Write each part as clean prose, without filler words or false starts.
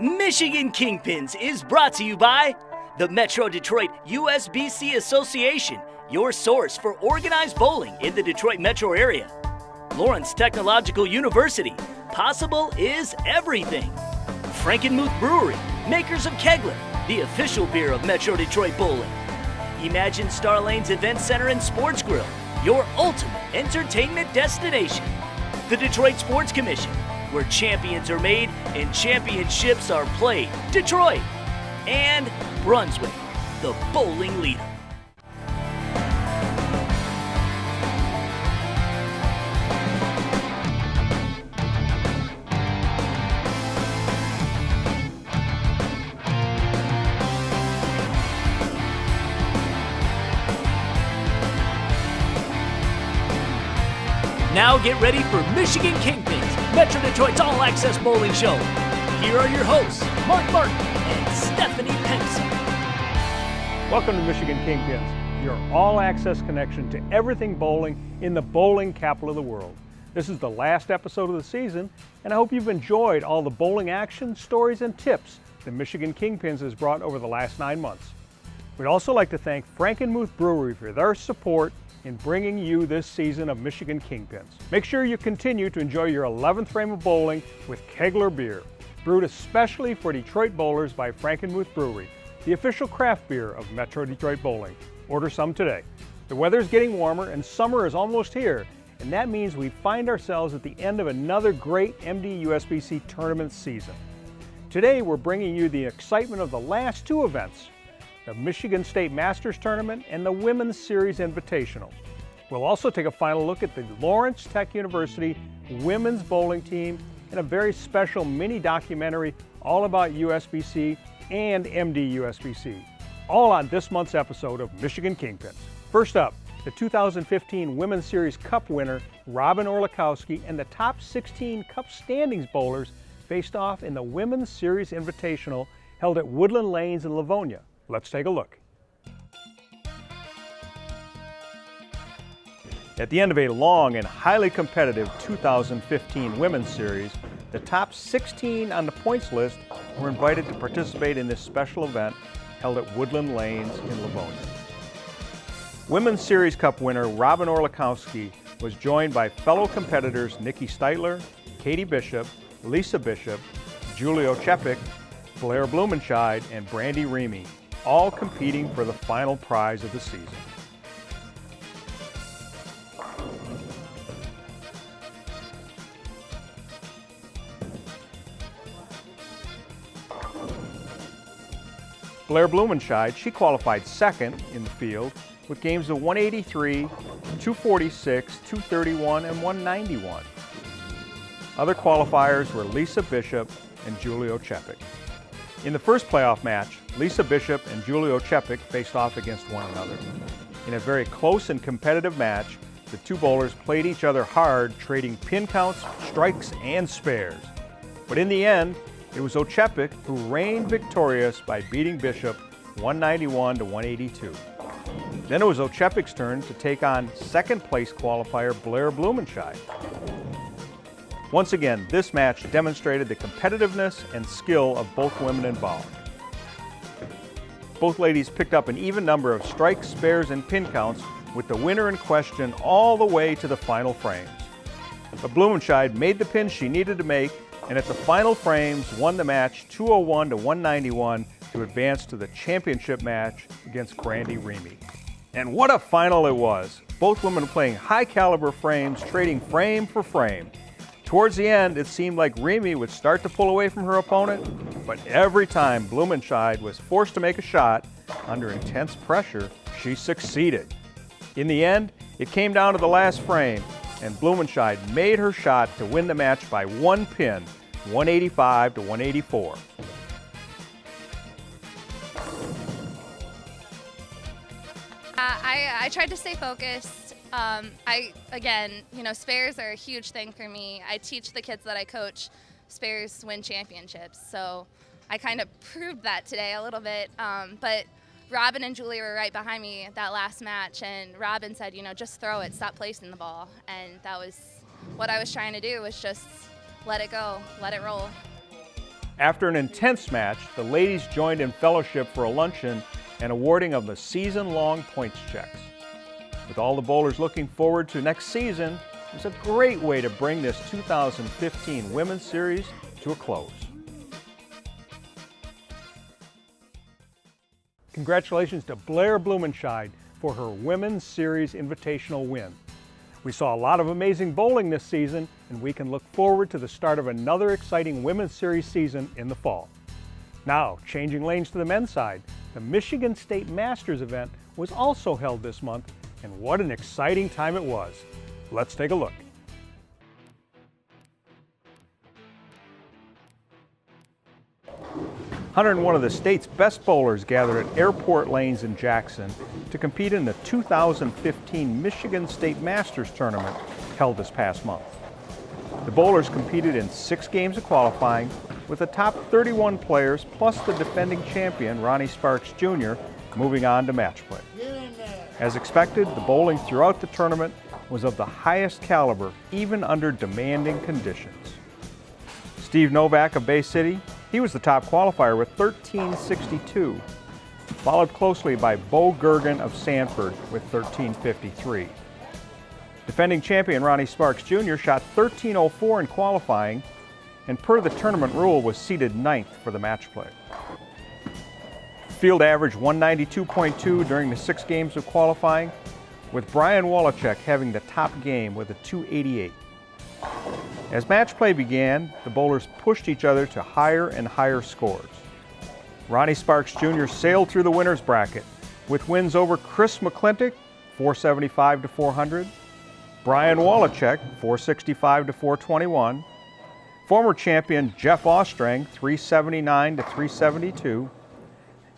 Michigan Kingpins is brought to you by the Metro Detroit USBC Association, your source for organized bowling in the Detroit metro area. Lawrence Technological University, possible is everything. Frankenmuth Brewery, makers of Kegler, the official beer of Metro Detroit bowling. Imagine Star Lane's Event Center and Sports Grill, your ultimate entertainment destination. The Detroit Sports Commission, where champions are made and championships are played. Detroit. And Brunswick, the bowling leader. Now get ready for Michigan Kingpins, Metro Detroit's all-access bowling show. Here are your hosts, Mark Martin and Stephanie Penson. Welcome to Michigan Kingpins, your all-access connection to everything bowling in the bowling capital of the world. This is the last episode of the season, and I hope you've enjoyed all the bowling action, stories, and tips that Michigan Kingpins has brought over the last 9 months. We'd also like to thank Frankenmuth Brewery for their support in bringing you this season of Michigan Kingpins. Make sure you continue to enjoy your 11th frame of bowling with Kegler beer, brewed especially for Detroit bowlers by Frankenmuth Brewery, the official craft beer of Metro Detroit bowling. Order some today. The weather's getting warmer and summer is almost here, and that means we find ourselves at the end of another great MDUSBC tournament season. Today we're bringing you the excitement of the last two events, the Michigan State Masters Tournament and the Women's Series Invitational. We'll also take a final look at the Lawrence Tech University women's bowling team and a very special mini documentary all about USBC and MDUSBC, all on this month's episode of Michigan Kingpins. First up, the 2015 Women's Series Cup winner Robin Orlikowski and the top 16 Cup standings bowlers faced off in the Women's Series Invitational held at Woodland Lanes in Livonia. Let's take a look. At the end of a long and highly competitive 2015 Women's Series, the top 16 on the points list were invited to participate in this special event held at Woodland Lanes in Livonia. Women's Series Cup winner Robin Orlikowski was joined by fellow competitors Nikki Steitler, Katie Bishop, Lisa Bishop, Julio Chepik, Blair Blumenscheid, and Brandy Remy, all competing for the final prize of the season. Blair Blumenscheid, she qualified second in the field with games of 183, 246, 231, and 191. Other qualifiers were Lisa Bishop and Julio Chepik. In the first playoff match, Lisa Bishop and Julio Chepik faced off against one another. In a very close and competitive match, the two bowlers played each other hard, trading pin counts, strikes, and spares. But in the end, it was Ochepik who reigned victorious by beating Bishop 191 to 182. Then it was Ochepik's turn to take on second place qualifier Blair Blumenscheid. Once again, this match demonstrated the competitiveness and skill of both women involved. Both ladies picked up an even number of strikes, spares, and pin counts, with the winner in question all the way to the final frames. But Blumenscheid made the pins she needed to make, and at the final frames won the match 201 to 191 to advance to the championship match against Brandy Remy. And what a final it was! Both women playing high caliber frames, trading frame for frame. Towards the end, it seemed like Remy would start to pull away from her opponent, but every time Blumenscheid was forced to make a shot, under intense pressure, she succeeded. In the end, it came down to the last frame, and Blumenscheid made her shot to win the match by one pin, 185 to 184. I tried to stay focused. Spares are a huge thing for me. I teach the kids that I coach, spares win championships. So I kind of proved that today a little bit. But Robin and Julie were right behind me that last match, and Robin said, just throw it, stop placing the ball. And that was what I was trying to do, was just let it go, let it roll. After an intense match, the ladies joined in fellowship for a luncheon and awarding of the season-long points checks. With all the bowlers looking forward to next season, it was a great way to bring this 2015 Women's Series to a close. Congratulations to Blair Blumenscheid for her Women's Series Invitational win. We saw a lot of amazing bowling this season, and we can look forward to the start of another exciting Women's Series season in the fall. Now, changing lanes to the men's side, the Michigan State Masters event was also held this month, and what an exciting time it was. Let's take a look. 101 of the state's best bowlers gathered at Airport Lanes in Jackson to compete in the 2015 Michigan State Masters Tournament held this past month. The bowlers competed in 6 games of qualifying with the top 31 players plus the defending champion Ronnie Sparks Jr. moving on to match play. As expected, the bowling throughout the tournament was of the highest caliber even under demanding conditions. Steve Novak of Bay City, he was the top qualifier with 1362, followed closely by Bo Gergen of Sanford with 1353. Defending champion Ronnie Sparks Jr. shot 1304 in qualifying and per the tournament rule was seeded 9th for the match play. Field average 192.2 during the 6 games of qualifying, with Brian Wolochek having the top game with a 288. As match play began, the bowlers pushed each other to higher and higher scores. Ronnie Sparks Jr. sailed through the winner's bracket with wins over Chris McClintock, 475 to 400, Brian Wolochek, 465 to 421, former champion Jeff Ostrang, 379 to 372,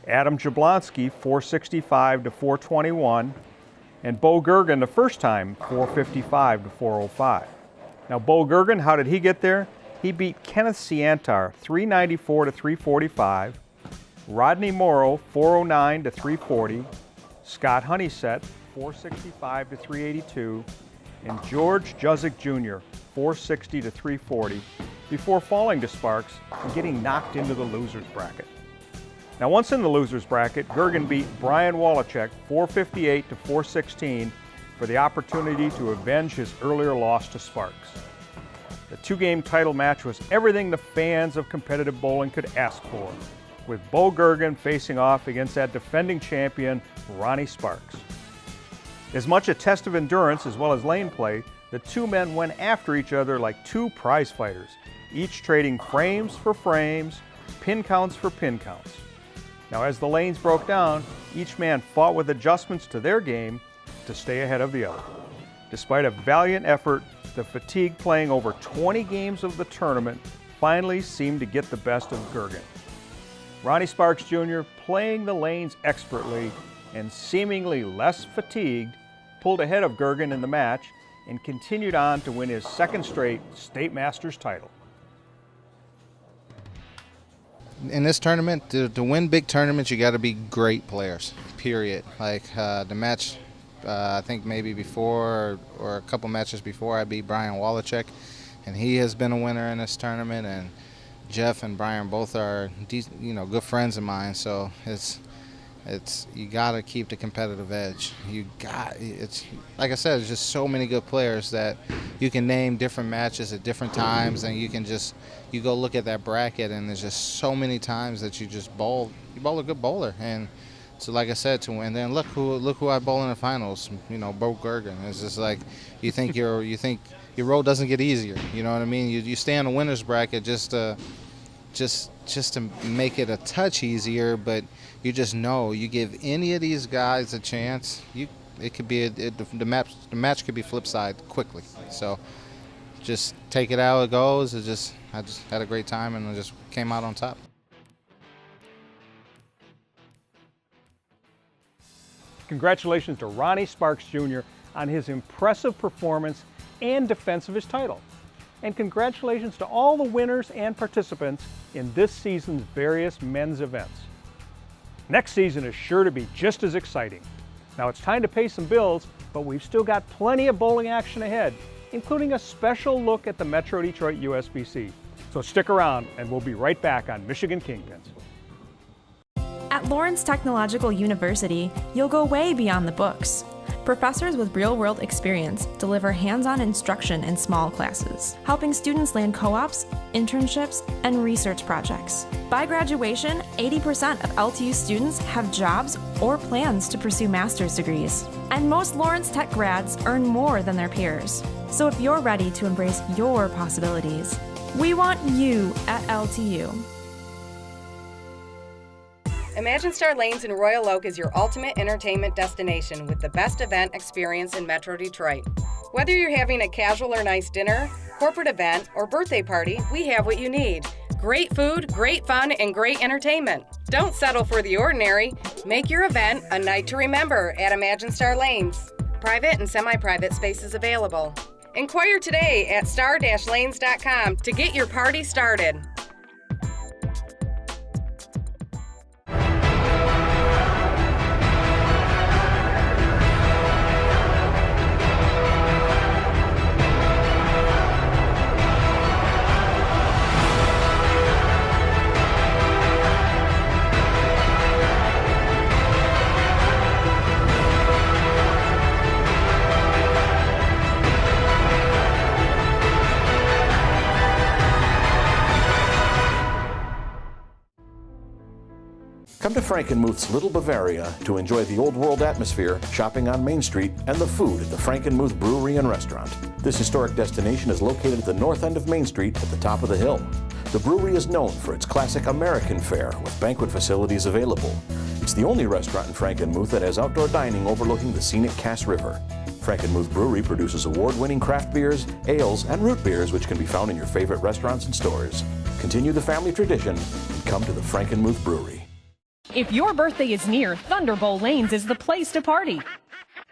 Adam Jablonski, 465 to 421, and Bo Gergen the first time, 455 to 405. Now, Bo Gergen, how did he get there? He beat Kenneth Ciantar, 394 to 345, Rodney Morrow, 409 to 340, Scott Honeysett, 465 to 382, and George Juzik Jr., 460 to 340, before falling to Sparks and getting knocked into the loser's bracket. Now, once in the loser's bracket, Gergen beat Brian Wolochek, 458 to 416, for the opportunity to avenge his earlier loss to Sparks. The 2-game title match was everything the fans of competitive bowling could ask for, with Bo Gergen facing off against that defending champion, Ronnie Sparks. As much a test of endurance as well as lane play, the 2 men went after each other like 2 prize fighters, each trading frames for frames, pin counts for pin counts. Now, as the lanes broke down, each man fought with adjustments to their game to stay ahead of the other. Despite a valiant effort, the fatigue playing over 20 games of the tournament finally seemed to get the best of Gergen. Ronnie Sparks Jr., playing the lanes expertly and seemingly less fatigued, pulled ahead of Gergen in the match and continued on to win his 2nd straight State Masters title. In this tournament, to win big tournaments, you got to be great players, period. Like the match, I think maybe before or a couple matches before, I beat Brian Wolochek, and he has been a winner in this tournament. And Jeff and Brian both are, good friends of mine. So it's you got to keep the competitive edge. It's like I said, there's just so many good players that you can name different matches at different times, and you go look at that bracket, and there's just so many times that you bowl a good bowler. And so, like I said, to win, then look who I bowl in the finals. Bo Gergen. It's just like you think your road doesn't get easier. You know what I mean? You stay in the winner's bracket just to make it a touch easier, but you just know you give any of these guys a chance, the match could be flip side quickly. So just take it how it goes. I just had a great time and I just came out on top. Congratulations to Ronnie Sparks Jr. on his impressive performance and defense of his title. And congratulations to all the winners and participants in this season's various men's events. Next season is sure to be just as exciting. Now it's time to pay some bills, but we've still got plenty of bowling action ahead, including a special look at the Metro Detroit USBC. So stick around and we'll be right back on Michigan Kingpins. At Lawrence Technological University, you'll go way beyond the books. Professors with real-world experience deliver hands-on instruction in small classes, helping students land co-ops, internships, and research projects. By graduation, 80% of LTU students have jobs or plans to pursue master's degrees. And most Lawrence Tech grads earn more than their peers. So if you're ready to embrace your possibilities, we want you at LTU. Imagine Star Lanes in Royal Oak is your ultimate entertainment destination with the best event experience in Metro Detroit. Whether you're having a casual or nice dinner, corporate event, or birthday party, we have what you need. Great food, great fun, and great entertainment. Don't settle for the ordinary. Make your event a night to remember at Imagine Star Lanes. Private and semi-private spaces available. Inquire today at star-lanes.com to get your party started. Come to Frankenmuth's Little Bavaria to enjoy the old world atmosphere, shopping on Main Street, and the food at the Frankenmuth Brewery and Restaurant. This historic destination is located at the north end of Main Street at the top of the hill. The brewery is known for its classic American fare with banquet facilities available. It's the only restaurant in Frankenmuth that has outdoor dining overlooking the scenic Cass River. Frankenmuth Brewery produces award-winning craft beers, ales, and root beers which can be found in your favorite restaurants and stores. Continue the family tradition and come to the Frankenmuth Brewery. If your birthday is near, Thunderbolt Lanes is the place to party.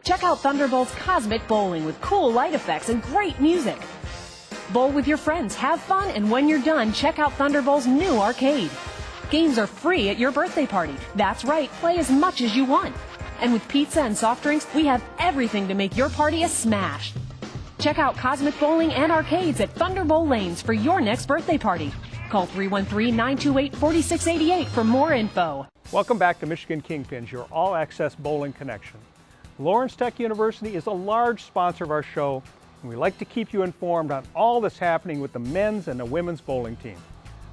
Check out Thunderbolt's Cosmic Bowling with cool light effects and great music. Bowl with your friends, have fun, and when you're done, check out Thunderbolt's new arcade. Games are free at your birthday party. That's right, play as much as you want. And with pizza and soft drinks, we have everything to make your party a smash. Check out Cosmic Bowling and arcades at Thunderbolt Lanes for your next birthday party. Call 313-928-4688 for more info. Welcome back to Michigan Kingpins, your all-access bowling connection. Lawrence Tech University is a large sponsor of our show, and we like to keep you informed on all that's happening with the men's and the women's bowling team.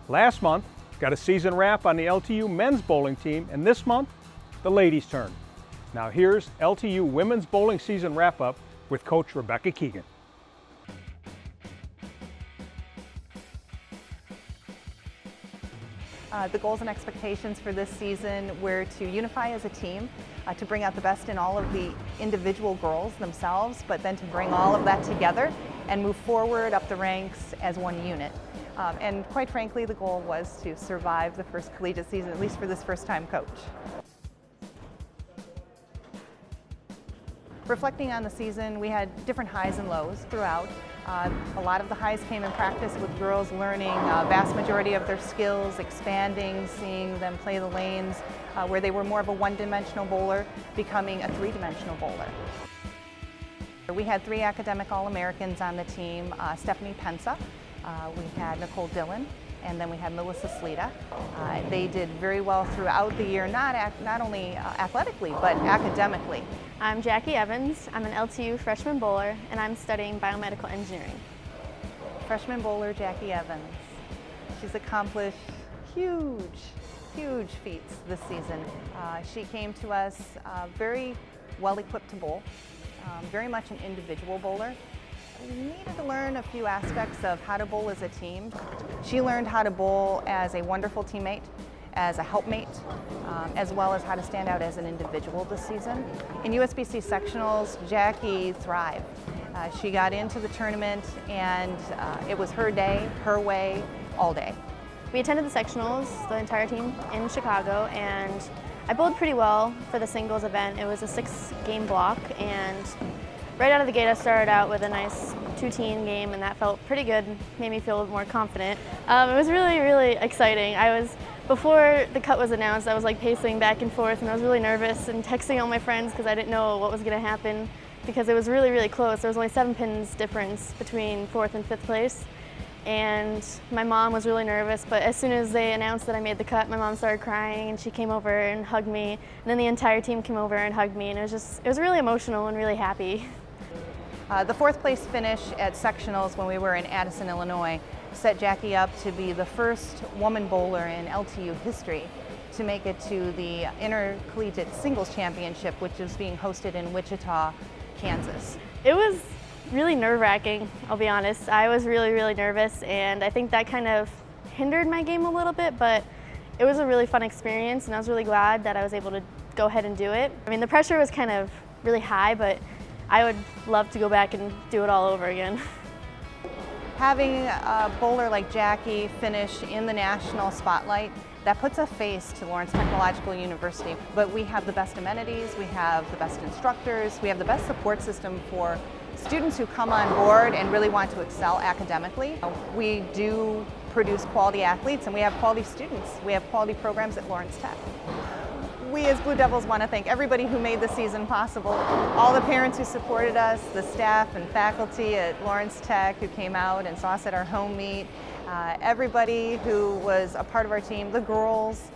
Last month, got a season wrap on the LTU men's bowling team, and this month, the ladies' turn. Now here's LTU women's bowling season wrap-up with Coach Rebecca Keegan. The goals and expectations for this season were to unify as a team, to bring out the best in all of the individual girls themselves, but then to bring all of that together and move forward up the ranks as one unit. And quite frankly, the goal was to survive the first collegiate season, at least for this first-time coach. Reflecting on the season, we had different highs and lows throughout. A lot of the highs came in practice with girls learning a vast majority of their skills, expanding, seeing them play the lanes, where they were more of a one-dimensional bowler, becoming a three-dimensional bowler. We had 3 academic All-Americans on the team, Stephanie Pensa, we had Nicole Dillon, and then we had Melissa Slita. They did very well throughout the year, not only athletically, but academically. I'm Jackie Evans. I'm an LTU freshman bowler, and I'm studying biomedical engineering. Freshman bowler Jackie Evans. She's accomplished huge feats this season. She came to us very well equipped to bowl, very much an individual bowler. We needed to learn a few aspects of how to bowl as a team. She learned how to bowl as a wonderful teammate, as a helpmate, as well as how to stand out as an individual this season. In USBC sectionals, Jackie thrived. She got into the tournament and it was her day, her way, all day. We attended the sectionals, the entire team, in Chicago, and I bowled pretty well for the singles event. It was a 6-game block, and right out of the gate I started out with a nice 2-team game, and that felt pretty good, made me feel more confident. It was really exciting. Before the cut was announced, I was like pacing back and forth, and I was really nervous and texting all my friends because I didn't know what was going to happen because it was really close. There was only 7 pins difference between 4th and 5th place. and my mom was really nervous, but as soon as they announced that I made the cut, my mom started crying and she came over and hugged me, and then the entire team came over and hugged me, and it was really emotional and really happy. The fourth place finish at sectionals when we were in Addison, Illinois, set Jackie up to be the first woman bowler in LTU history to make it to the Intercollegiate Singles Championship, which is being hosted in Wichita, Kansas. It was really nerve-wracking, I'll be honest. I was really, really nervous, and I think that kind of hindered my game a little bit, but it was a really fun experience, and I was really glad that I was able to go ahead and do it. I mean, the pressure was kind of really high, but I would love to go back and do it all over again. Having a bowler like Jackie finish in the national spotlight, that puts a face to Lawrence Technological University. But we have the best amenities, we have the best instructors, we have the best support system for students who come on board and really want to excel academically. We do produce quality athletes and we have quality students. We have quality programs at Lawrence Tech. We as Blue Devils want to thank everybody who made the season possible, all the parents who supported us, the staff and faculty at Lawrence Tech who came out and saw us at our home meet, everybody who was a part of our team, the girls,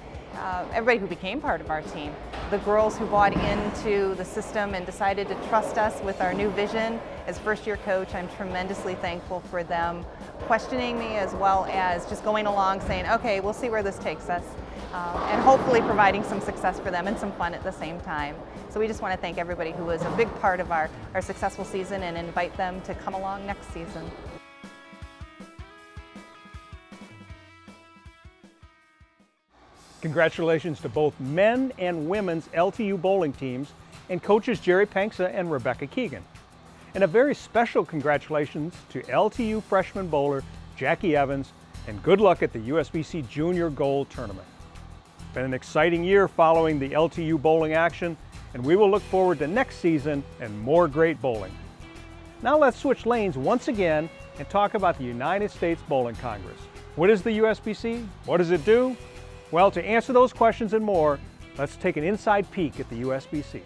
everybody who became part of our team, the girls who bought into the system and decided to trust us with our new vision. As first-year coach, I'm tremendously thankful for them questioning me as well as just going along saying, okay, we'll see where this takes us. And hopefully providing some success for them and some fun at the same time. So we just want to thank everybody who was a big part of our successful season and invite them to come along next season. Congratulations to both men and women's LTU bowling teams and coaches Jerry Panksa and Rebecca Keegan. And a very special congratulations to LTU freshman bowler Jackie Evans, and good luck at the USBC Junior Gold Tournament. Been an exciting year following the LTU bowling action, and we will look forward to next season and more great bowling. Now let's switch lanes once again and talk about the United States Bowling Congress. What is the USBC? What does it do? Well, to answer those questions and more, let's take an inside peek at the USBC.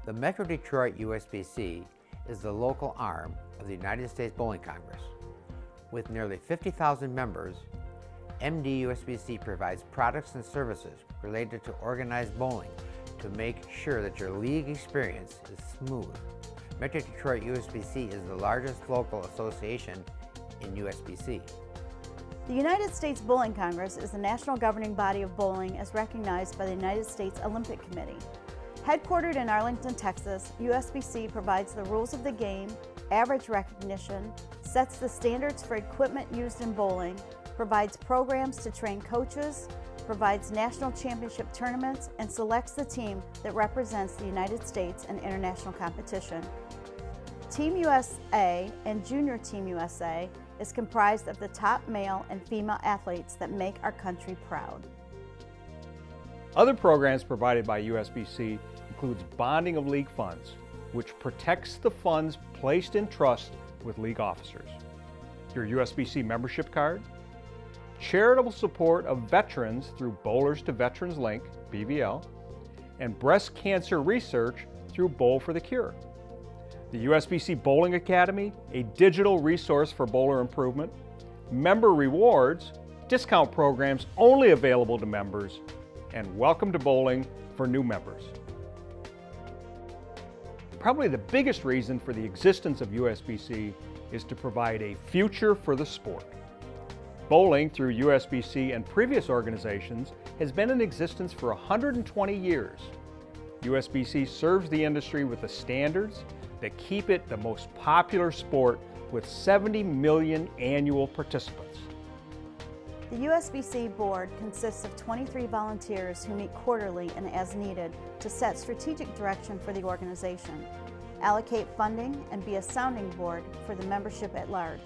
The Metro Detroit USBC is the local arm of the United States Bowling Congress. With nearly 50,000 members, MDUSBC provides products and services related to organized bowling to make sure that your league experience is smooth. Metro Detroit USBC is the largest local association in USBC. The United States Bowling Congress is the national governing body of bowling as recognized by the United States Olympic Committee. Headquartered in Arlington, Texas, USBC provides the rules of the game, average recognition, sets the standards for equipment used in bowling, provides programs to train coaches, provides national championship tournaments, and selects the team that represents the United States in international competition. Team USA and Junior Team USA is comprised of the top male and female athletes that make our country proud. Other programs provided by USBC includes bonding of league funds, which protects the funds placed in trust with league officers. Your USBC membership card, charitable support of veterans through Bowlers to Veterans Link, BVL, and breast cancer research through Bowl for the Cure. The USBC Bowling Academy, a digital resource for bowler improvement, member rewards, discount programs only available to members, and Welcome to Bowling for new members. Probably the biggest reason for the existence of USBC is to provide a future for the sport. Bowling through USBC and previous organizations has been in existence for 120 years. USBC serves the industry with the standards that keep it the most popular sport with 70 million annual participants. The USBC board consists of 23 volunteers who meet quarterly and as needed to set strategic direction for the organization, allocate funding, and be a sounding board for the membership at large.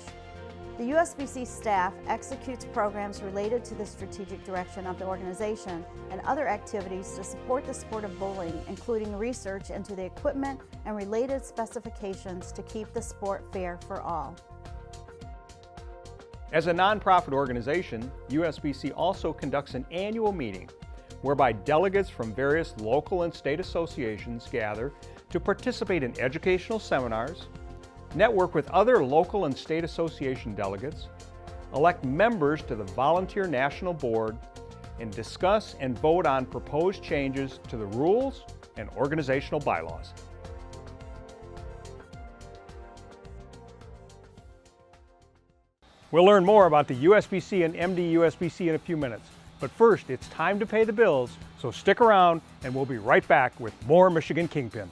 The USBC staff executes programs related to the strategic direction of the organization and other activities to support the sport of bowling, including research into the equipment and related specifications to keep the sport fair for all. As a nonprofit organization, USBC also conducts an annual meeting whereby delegates from various local and state associations gather to participate in educational seminars, network with other local and state association delegates, elect members to the Volunteer National Board, and discuss and vote on proposed changes to the rules and organizational bylaws. We'll learn more about the USBC and MDUSBC in a few minutes. But first, it's time to pay the bills, so stick around and we'll be right back with more Michigan Kingpins.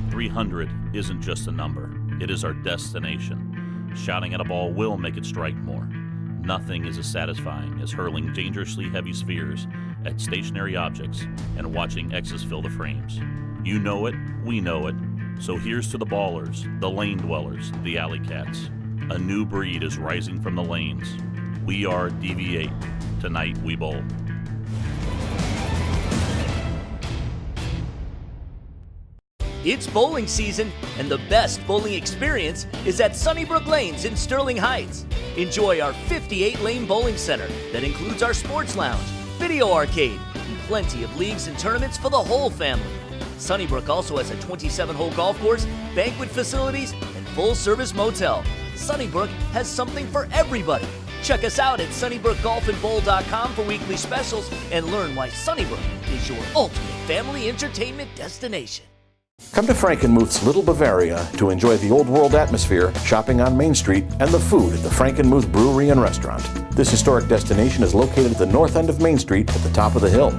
300 isn't just a number, it is our destination. Shouting at a ball will make it strike more. Nothing is as satisfying as hurling dangerously heavy spheres at stationary objects and watching X's fill the frames. You know it, we know it, so here's to the ballers, the lane dwellers, the alley cats. A new breed is rising from the lanes. We are DV8. Tonight we bowl. It's bowling season, and the best bowling experience is at Sunnybrook Lanes in Sterling Heights. Enjoy our 58-lane bowling center that includes our sports lounge, video arcade, and plenty of leagues and tournaments for the whole family. Sunnybrook also has a 27-hole golf course, banquet facilities, and full-service motel. Sunnybrook has something for everybody. Check us out at SunnybrookGolfandBowl.com for weekly specials and learn why Sunnybrook is your ultimate family entertainment destination. Come to Frankenmuth's Little Bavaria to enjoy the old world atmosphere, shopping on Main Street, and the food at the Frankenmuth Brewery and Restaurant. This historic destination is located at the north end of Main Street at the top of the hill.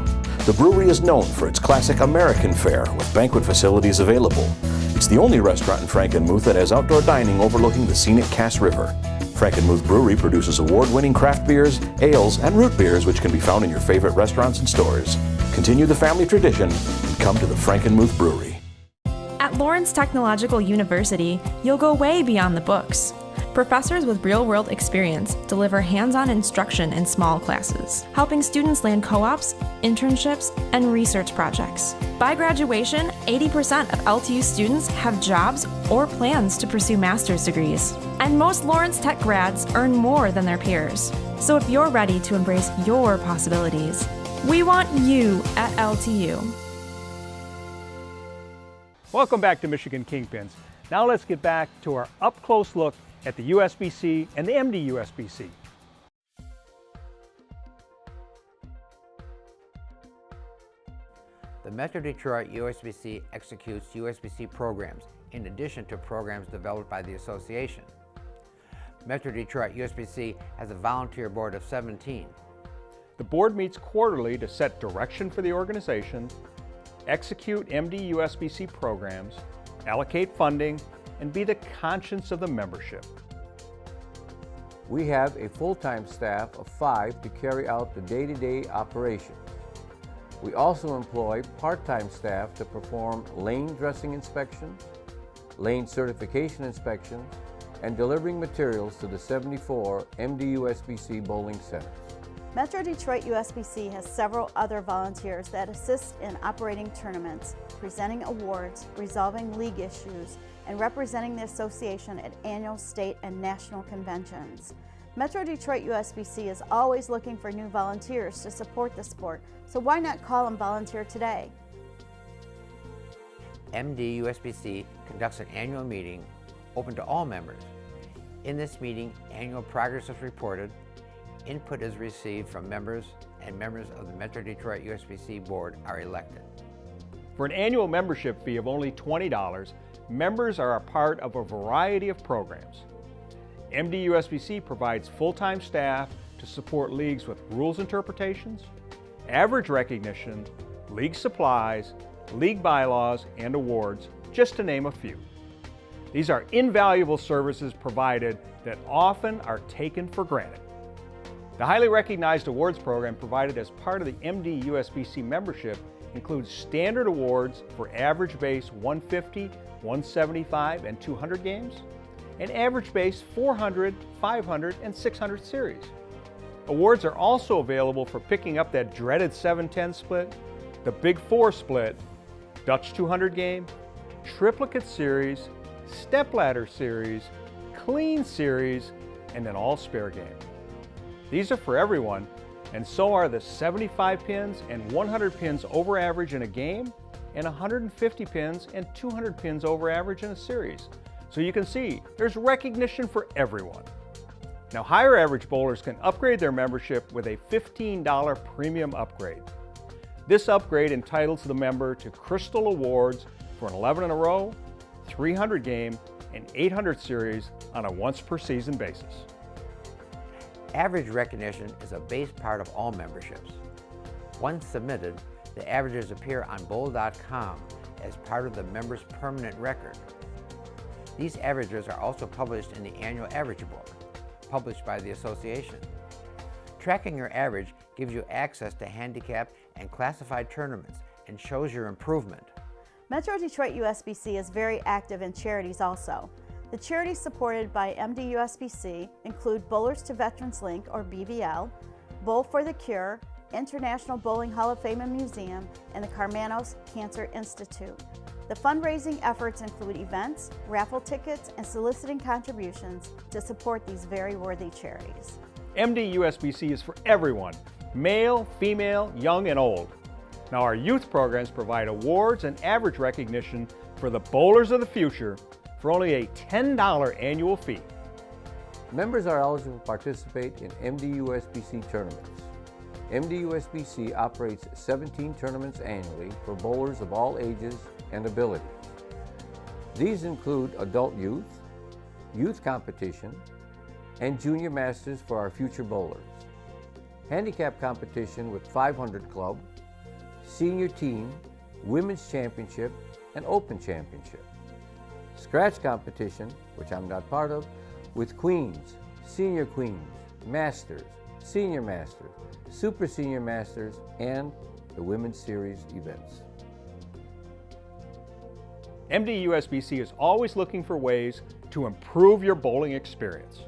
The brewery is known for its classic American fare with banquet facilities available. It's the only restaurant in Frankenmuth that has outdoor dining overlooking the scenic Cass River. Frankenmuth Brewery produces award-winning craft beers, ales, and root beers which can be found in your favorite restaurants and stores. Continue the family tradition and come to the Frankenmuth Brewery. At Lawrence Technological University, you'll go way beyond the books. Professors with real-world experience deliver hands-on instruction in small classes, helping students land co-ops, internships, and research projects. By graduation, 80% of LTU students have jobs or plans to pursue master's degrees. And most Lawrence Tech grads earn more than their peers. So if you're ready to embrace your possibilities, we want you at LTU. Welcome back to Michigan Kingpins. Now let's get back to our up-close look at the USBC and the MDUSBC. The Metro Detroit USBC executes USBC programs in addition to programs developed by the association. Metro Detroit USBC has a volunteer board of 17. The board meets quarterly to set direction for the organization, execute MDUSBC programs, allocate funding, and be the conscience of the membership. We have a full-time staff of 5 to carry out the day-to-day operations. We also employ part-time staff to perform lane dressing inspections, lane certification inspections, and delivering materials to the 74 MDUSBC bowling centers. Metro Detroit USBC has several other volunteers that assist in operating tournaments, presenting awards, resolving league issues, and representing the association at annual state and national conventions. Metro Detroit USBC is always looking for new volunteers to support the sport, so why not call and volunteer today? MDUSBC conducts an annual meeting open to all members. In this meeting, annual progress is reported, input is received from members, and members of the Metro Detroit USBC board are elected. For an annual membership fee of only $20, members are a part of a variety of programs. MDUSBC provides full-time staff to support leagues with rules interpretations, average recognition, league supplies, league bylaws, and awards, just to name a few. These are invaluable services provided that often are taken for granted. The highly recognized awards program provided as part of the MDUSBC membership includes standard awards for average base 150, 175, and 200 games, and average base 400, 500, and 600 series. Awards are also available for picking up that dreaded 710 split, the Big Four split, Dutch 200 game, triplicate series, stepladder series, clean series, and an all-spare game. These are for everyone, and so are the 75 pins and 100 pins over average in a game, and 150 pins and 200 pins over average in a series. So you can see there's recognition for everyone. Now, higher average bowlers can upgrade their membership with a $15 premium upgrade. This upgrade entitles the member to Crystal Awards for an 11 in a row, 300 game, and 800 series on a once per season basis. Average recognition is a base part of all memberships. Once submitted, the averages appear on bowl.com as part of the member's permanent record. These averages are also published in the annual average book, published by the association. Tracking your average gives you access to handicap and classified tournaments and shows your improvement. Metro Detroit USBC is very active in charities also. The charities supported by MDUSBC include Bowlers to Veterans Link, or BVL, Bowl for the Cure, International Bowling Hall of Fame and Museum, and the Carmanos Cancer Institute. The fundraising efforts include events, raffle tickets, and soliciting contributions to support these very worthy charities. MDUSBC is for everyone, male, female, young, and old. Now, our youth programs provide awards and average recognition for the bowlers of the future for only a $10 annual fee. Members are eligible to participate in MDUSBC tournaments. MDUSBC operates 17 tournaments annually for bowlers of all ages and abilities. These include adult youth, youth competition, and junior masters for our future bowlers. Handicap competition with 500 club, senior team, women's championship, and open championship. Scratch competition, which I'm not part of, with queens, senior queens, masters, senior masters, super senior masters, and the women's series events. MDUSBC is always looking for ways to improve your bowling experience.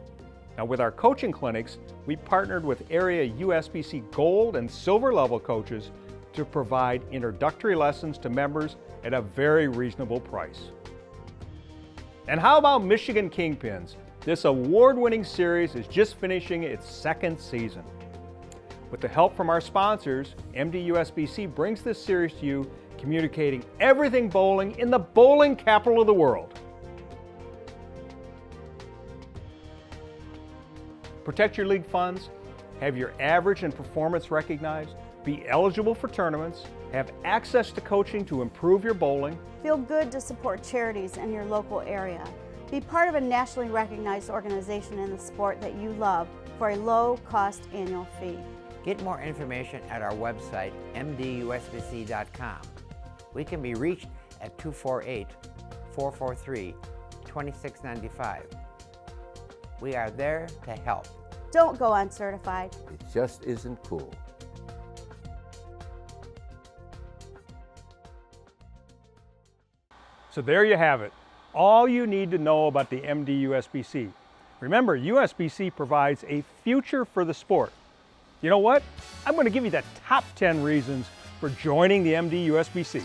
Now, with our coaching clinics, we partnered with area USBC gold and silver level coaches to provide introductory lessons to members at a very reasonable price. And how about Michigan Kingpins? This award-winning series is just finishing its second season. With the help from our sponsors, MDUSBC brings this series to you, communicating everything bowling in the bowling capital of the world. Protect your league funds, have your average and performance recognized, be eligible for tournaments, have access to coaching to improve your bowling. Feel good to support charities in your local area. Be part of a nationally recognized organization in the sport that you love for a low-cost annual fee. Get more information at our website, mdusbc.com. We can be reached at 248-443-2695. We are there to help. Don't go uncertified. It just isn't cool. So there you have it, all you need to know about the MDUSBC. Remember, USBC provides a future for the sport. You know what? I'm going to give you the top 10 reasons for joining the MDUSBC.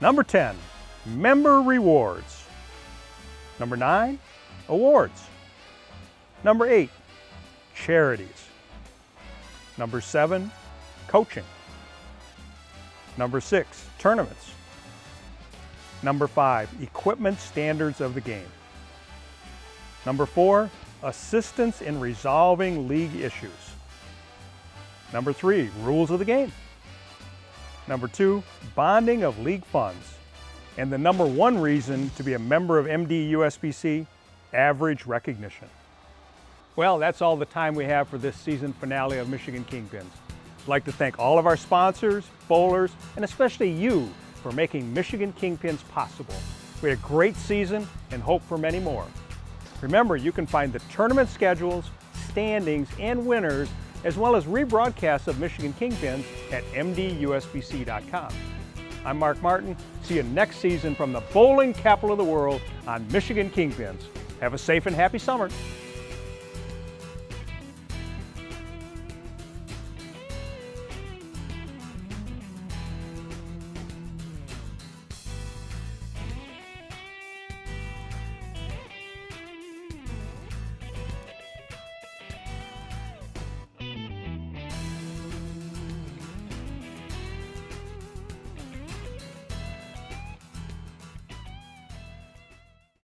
Number 10, member rewards. Number 9, awards. Number 8, charities. Number 7, coaching. Number 6, tournaments. Number 5, equipment standards of the game. Number 4, assistance in resolving league issues. Number 3, rules of the game. Number 2, bonding of league funds. And the number 1 reason to be a member of MDUSBC, average recognition. Well, that's all the time we have for this season finale of Michigan Kingpins. I'd like to thank all of our sponsors, bowlers, and especially you for making Michigan Kingpins possible. We had a great season and hope for many more. Remember, you can find the tournament schedules, standings, and winners, as well as rebroadcasts of Michigan Kingpins at mdusbc.com. I'm Mark Martin. See you next season from the bowling capital of the world on Michigan Kingpins. Have a safe and happy summer.